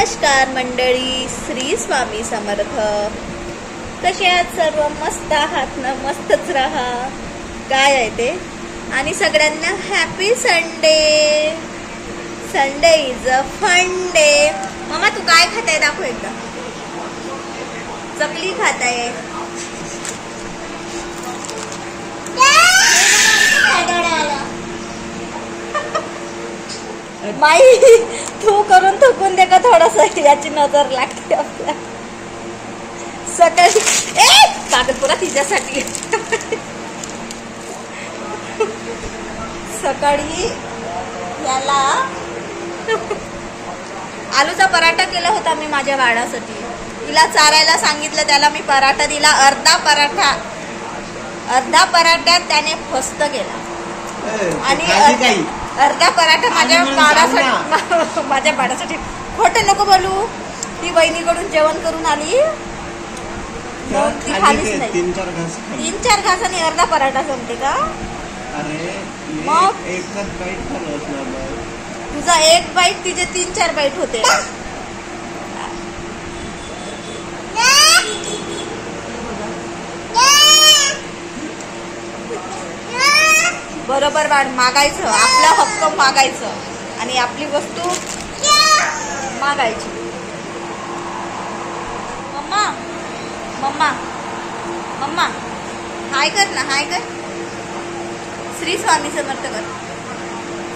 नमस्कार मंडळी, श्री स्वामी समर्थ. कसे आहात सर्व? मस्त आहात ना? मस्तच राहा. काय आहे ते. आणि सगळ्यांना happy Sunday. Sunday is a fun day. मम्मा तू काय खाताय दाखव एकदा. चकली खाताय. माई तू करून थकून दे का थोडस, याची नजर लागते आपल्या. सकाळी कागदपुरा तिच्यासाठी. सकाळी याला आलूचा पराठा केला होता मी माझ्या बाळासाठी. तिला चारायला सांगितलं, त्याला मी पराठा दिला. अर्धा पराठ्यात त्याने फस्त केला. आणि अर्धा पराठा माझ्या बाळासाठी. खोटं नको बोलू. ती बहिणीकडून जेवण करून आली, ती खालीच नाही. 3-4 घास आणि अर्धा पराठा संपते का? मग तुझा एक बाईट तिचे 3-4 बाईट होते. बरोबर बाळ, मागायचं. आपला हक्क मागायचं आणि आपली वस्तू मागायची. मम्मा मम्मा मम्मा हाय कर ना, हाय कर. श्री स्वामी समर्थ कर.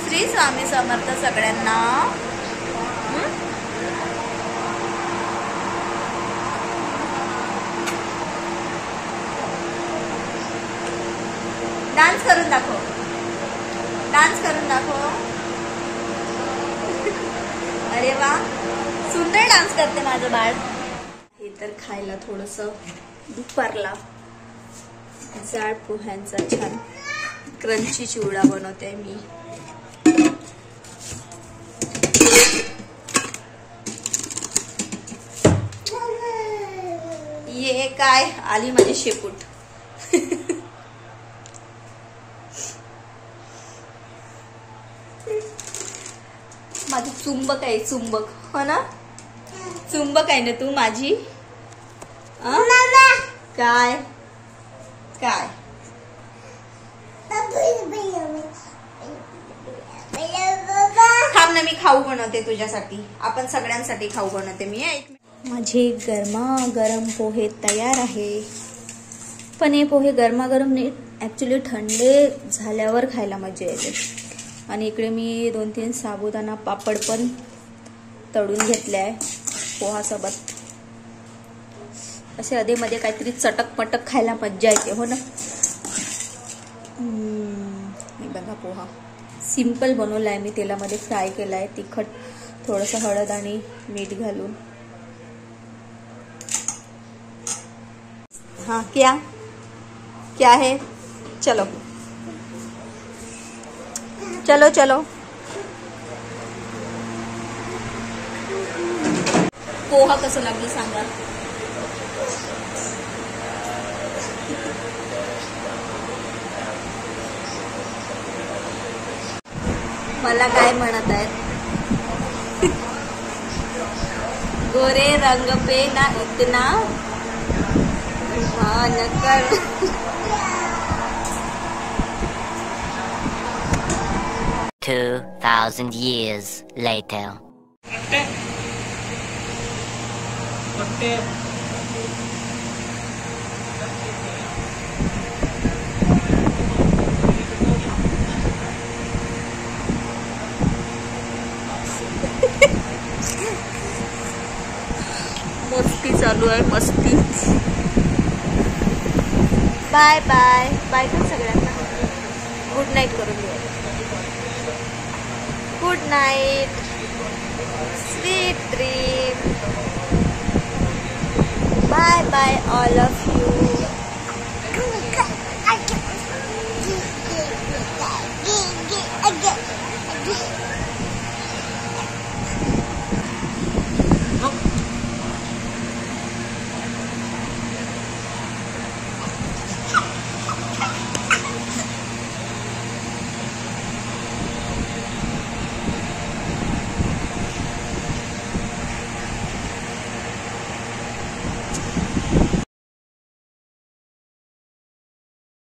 श्री स्वामी समर्थ सगळ्यांना. डान्स करून दाखव. डान्स करून दाखव. अरे वा, सुंदर डान्स करते माझं बाळ. हे तर खायला थोडस दुपारला जाड पोह्यांचा छान क्रंची चिवडा बनवते मी. ये काय आली माझी शेपूट. माझी चुंबक आहे, चुंबक. हो ना, चुंबक आहे ना तू माझी. काय काय थांब ना, मी खाऊ बनवते तुझ्यासाठी. आपण सगळ्यांसाठी खाऊ बनवते मी. माझे गरमागरम पोहे तयार आहे. पण हे पोहे गरमागरम नाही, ऍक्च्युली थंडे झाल्यावर खायला मजा येते. आणि इकडे मी 2-3 साबुदाणा पापड पण तळून घेतले आहे पोहासोबत. असे अधेमध्ये काहीतरी चटक पटक खायला मज्जा येते. हो ना. मी बघा पोहा सिंपल बनवलाय मी. तेलामध्ये फ्राय केलाय, तिखट थोडंसं हळद आणि मीठ घालून. हाँ क्या क्या है. चलो चलो चलो. पोहा कसं लागलं सांगा. मला काय म्हणत आहेत. गोरे रंग पे ना इतना नकर. 2,000 years later. मस्ती चालू आहे, मस्ती. बाय बाय बाय कर सगळ्यांना. गुड नाईट करून घ्या. Good night, sweet dream. Bye bye all of you.